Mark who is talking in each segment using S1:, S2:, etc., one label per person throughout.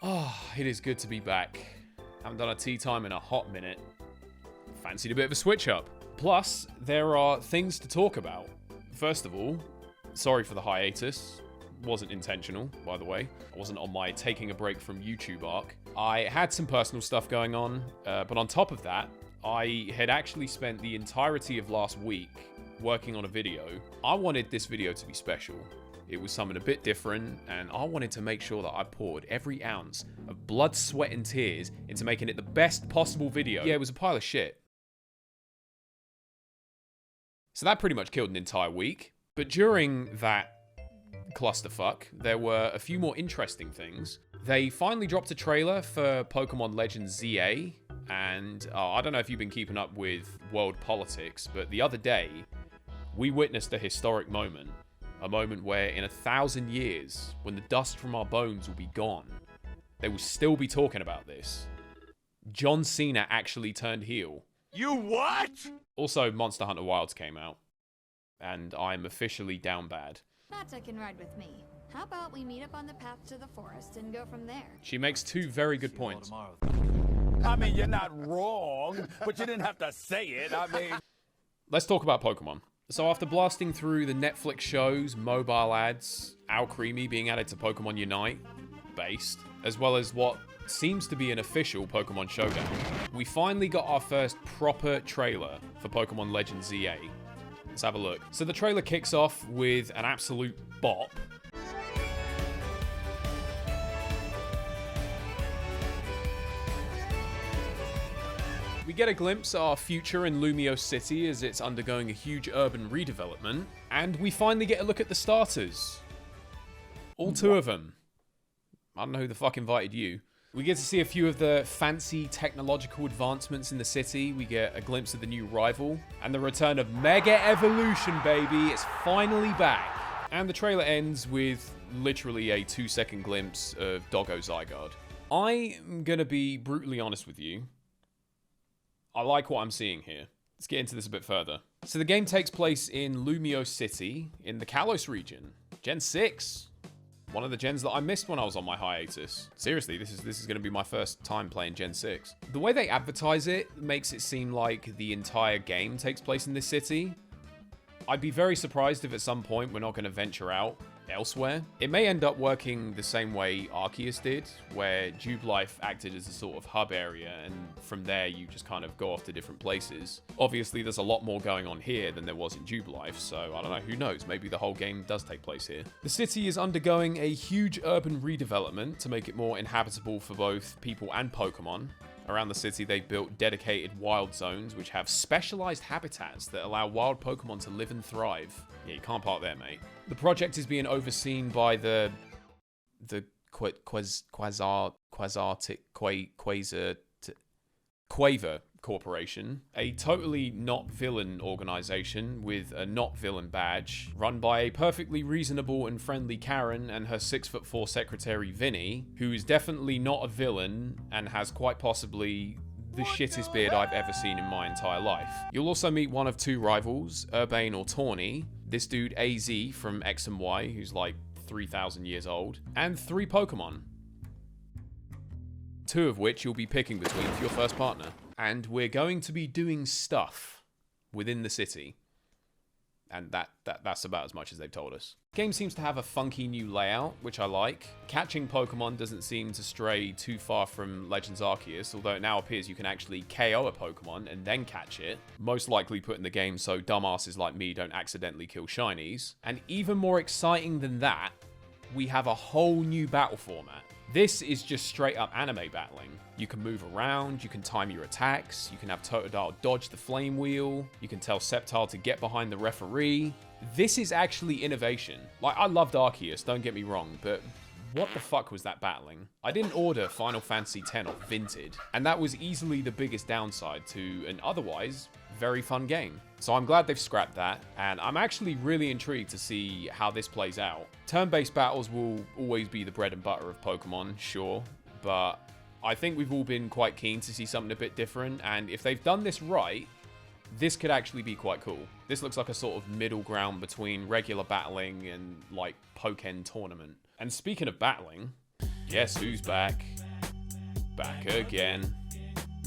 S1: Oh, it is good to be back. Haven't done a tea time in a hot minute. Fancied a bit of a switch up. Plus, there are things to talk about. First of all, sorry for the hiatus. Wasn't intentional, by the way. I wasn't on my taking a break from YouTube arc. I had some personal stuff going on, but on top of that, I had actually spent the entirety of last week working on a video. I wanted this video to be special. It was something a bit different, and I wanted to make sure that I poured every ounce of blood, sweat, and tears into making it the best possible video. Yeah, it was a pile of shit. So that pretty much killed an entire week. But during that clusterfuck, there were a few more interesting things. They finally dropped a trailer for Pokemon Legends ZA, and I don't know if you've been keeping up with world politics, but the other day, we witnessed a historic moment. A moment where in 1,000 years, when the dust from our bones will be gone, they will still be talking about this. John Cena actually turned heel.
S2: You what?
S1: Also, Monster Hunter Wilds came out, and I'm officially down bad.
S3: Nata can ride with me. How about we meet up on the path to the forest and go from there?
S1: She makes two very good points.
S2: I mean, you're not wrong, but you didn't have to say it. I mean...
S1: Let's talk about Pokemon. So after blasting through the Netflix shows, mobile ads, Alcremie being added to Pokemon Unite, based, as well as what seems to be an official Pokemon Showdown, we finally got our first proper trailer for Pokemon Legends ZA. Let's have a look. So the trailer kicks off with an absolute bop. We get a glimpse of our future in Lumio City as it's undergoing a huge urban redevelopment, and we finally get a look at the starters. All two of them. I don't know who the fuck invited you. We get to see a few of the fancy technological advancements in the city. We get a glimpse of the new rival, and the return of Mega Evolution, baby. It's finally back. And the trailer ends with literally a 2-second glimpse of Doggo Zygarde. I'm gonna be brutally honest with you. I like what I'm seeing here. Let's get into this a bit further. So the game takes place in Lumio City in the Kalos region. Gen 6. One of the gens that I missed when I was on my hiatus. Seriously, this is going to be my first time playing Gen 6. The way they advertise it makes it seem like the entire game takes place in this city. I'd be very surprised if at some point we're not going to venture out elsewhere. It may end up working the same way Arceus did, where Jubilife acted as a sort of hub area, and from there you just kind of go off to different places. Obviously, there's a lot more going on here than there was in Jubilife, so I don't know, who knows, maybe the whole game does take place here. The city is undergoing a huge urban redevelopment to make it more inhabitable for both people and Pokemon. Around the city, they've built dedicated wild zones, which have specialized habitats that allow wild Pokemon to live and thrive. Yeah, you can't park there, mate. The project is being overseen by the Quaver Corporation, a totally not villain organization with a not villain badge, run by a perfectly reasonable and friendly Karen and her 6'4" secretary Vinny, who is definitely not a villain and has quite possibly the shittest beard I've ever seen in my entire life. You'll also meet one of two rivals, Urbane or Tawny, this dude AZ from X and Y, who's like 3,000 years old, and 3 Pokemon. 2 of which you'll be picking between for your first partner. And we're going to be doing stuff within the city. And that's about as much as they've told us. The game seems to have a funky new layout, which I like. Catching Pokemon doesn't seem to stray too far from Legends Arceus, although it now appears you can actually KO a Pokemon and then catch it, most likely putting the game so dumbasses like me don't accidentally kill shinies. And even more exciting than that, we have a whole new battle format. This is just straight up anime battling. You can move around, you can time your attacks, you can have Totodile dodge the flame wheel, you can tell Sceptile to get behind the referee. This is actually innovation. Like, I loved Arceus, don't get me wrong, but what the fuck was that battling? I didn't order Final Fantasy X off Vinted, and that was easily the biggest downside to an otherwise very fun game. So I'm glad they've scrapped that, and I'm actually really intrigued to see how this plays out. Turn-based battles will always be the bread and butter of Pokemon, sure, but I think we've all been quite keen to see something a bit different, and if they've done this right, this could actually be quite cool. This looks like a sort of middle ground between regular battling and like Pokken tournament. And speaking of battling, guess who's back? Back again.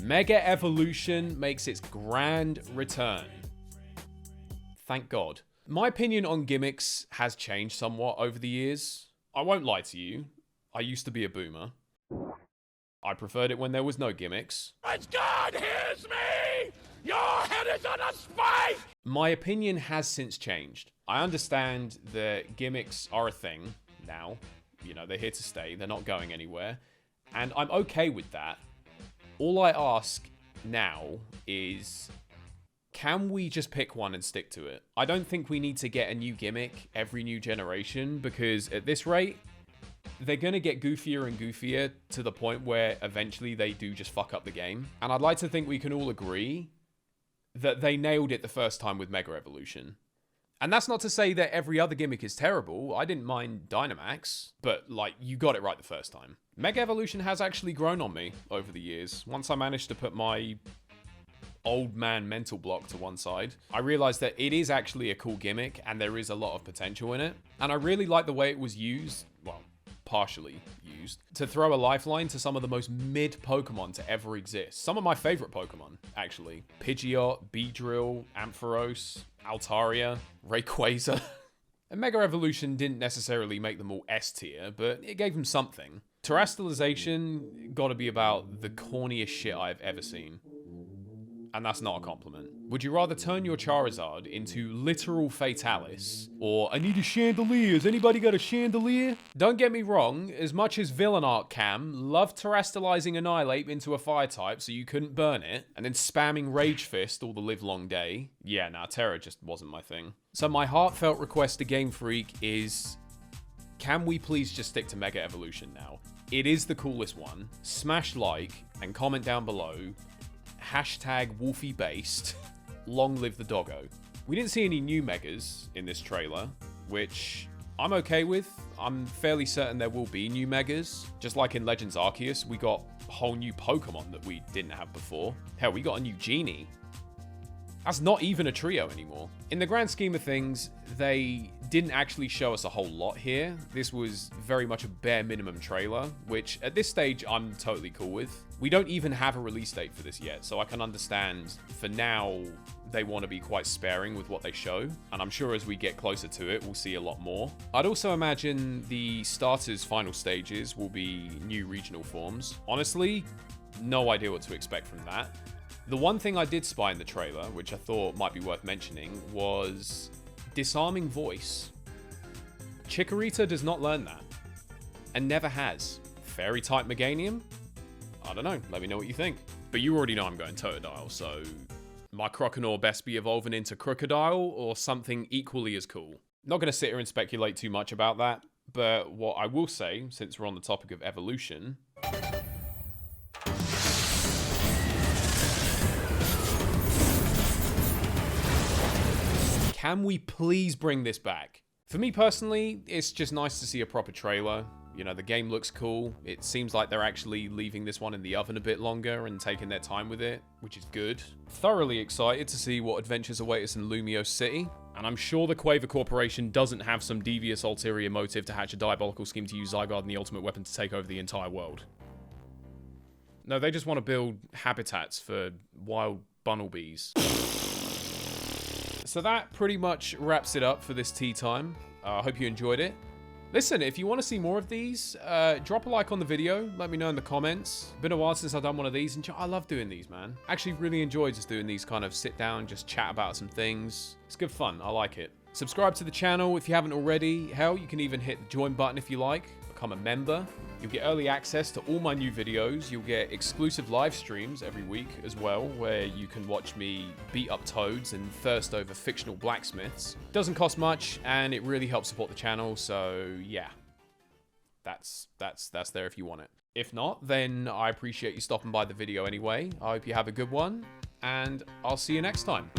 S1: Mega Evolution makes its grand return. Thank God. My opinion on gimmicks has changed somewhat over the years. I won't lie to you. I used to be a boomer. I preferred it when there was no gimmicks.
S2: As God hears me, your head is on a spike!
S1: My opinion has since changed. I understand that gimmicks are a thing now. You know, they're here to stay. They're not going anywhere. And I'm okay with that. All I ask now is, can we just pick one and stick to it? I don't think we need to get a new gimmick every new generation, because at this rate, they're going to get goofier and goofier to the point where eventually they do just fuck up the game. And I'd like to think we can all agree that they nailed it the first time with Mega Evolution. And that's not to say that every other gimmick is terrible. I didn't mind Dynamax, but like, you got it right the first time. Mega Evolution has actually grown on me over the years. Once I managed to put my old man mental block to one side, I realized that it is actually a cool gimmick and there is a lot of potential in it. And I really like the way it was used, well, partially used, to throw a lifeline to some of the most mid Pokemon to ever exist. Some of my favorite Pokemon, actually. Pidgeot, Beedrill, Ampharos, Altaria, Rayquaza. And Mega Evolution didn't necessarily make them all S tier, but it gave them something. Terrestrialization gotta be about the corniest shit I've ever seen. And that's not a compliment. Would you rather turn your Charizard into literal Fatalis, or I need a chandelier, has anybody got a chandelier? Don't get me wrong, as much as Villain Art Cam loved terrestrializing Annihilate into a fire type so you couldn't burn it, and then spamming Rage Fist all the live long day, yeah, nah, Terra just wasn't my thing. So my heartfelt request to Game Freak is, can we please just stick to Mega Evolution now? It is the coolest one. Smash like, and comment down below, hashtag Wolfy based, long live the doggo. We didn't see any new megas in this trailer, which I'm okay with. I'm fairly certain there will be new megas. Just like in Legends Arceus, we got a whole new Pokemon that we didn't have before. Hell, we got a new Genie. That's not even a trio anymore. In the grand scheme of things, they didn't actually show us a whole lot here. This was very much a bare minimum trailer, which at this stage, I'm totally cool with. We don't even have a release date for this yet, so I can understand for now they want to be quite sparing with what they show, and I'm sure as we get closer to it, we'll see a lot more. I'd also imagine the starters' final stages will be new regional forms. Honestly, no idea what to expect from that. The one thing I did spy in the trailer, which I thought might be worth mentioning, was disarming voice. Chikorita does not learn that, and never has. Fairy type Meganium? I don't know, let me know what you think. But you already know I'm going Totodile, so my Croconaw best be evolving into Crocodile or something equally as cool. Not going to sit here and speculate too much about that, but what I will say, since we're on the topic of evolution, can we please bring this back? For me personally, it's just nice to see a proper trailer. You know, the game looks cool. It seems like they're actually leaving this one in the oven a bit longer and taking their time with it, which is good. Thoroughly excited to see what adventures await us in Lumiose City. And I'm sure the Quaver Corporation doesn't have some devious ulterior motive to hatch a diabolical scheme to use Zygarde and the ultimate weapon to take over the entire world. No, they just want to build habitats for wild bumblebees. So that pretty much wraps it up for this tea time. I hope you enjoyed it. Listen, if you want to see more of these, drop a like on the video. Let me know in the comments. Been a while since I've done one of these, and I love doing these, man. Actually really enjoy just doing these kind of sit down, just chat about some things. It's good fun. I like it. Subscribe to the channel if you haven't already. Hell, you can even hit the join button if you like. Become a member. You'll get early access to all my new videos. You'll get exclusive live streams every week as well, where you can watch me beat up toads and thirst over fictional blacksmiths. Doesn't cost much, and it really helps support the channel, so yeah. That's there if you want it. If not, then I appreciate you stopping by the video anyway. I hope you have a good one, and I'll see you next time.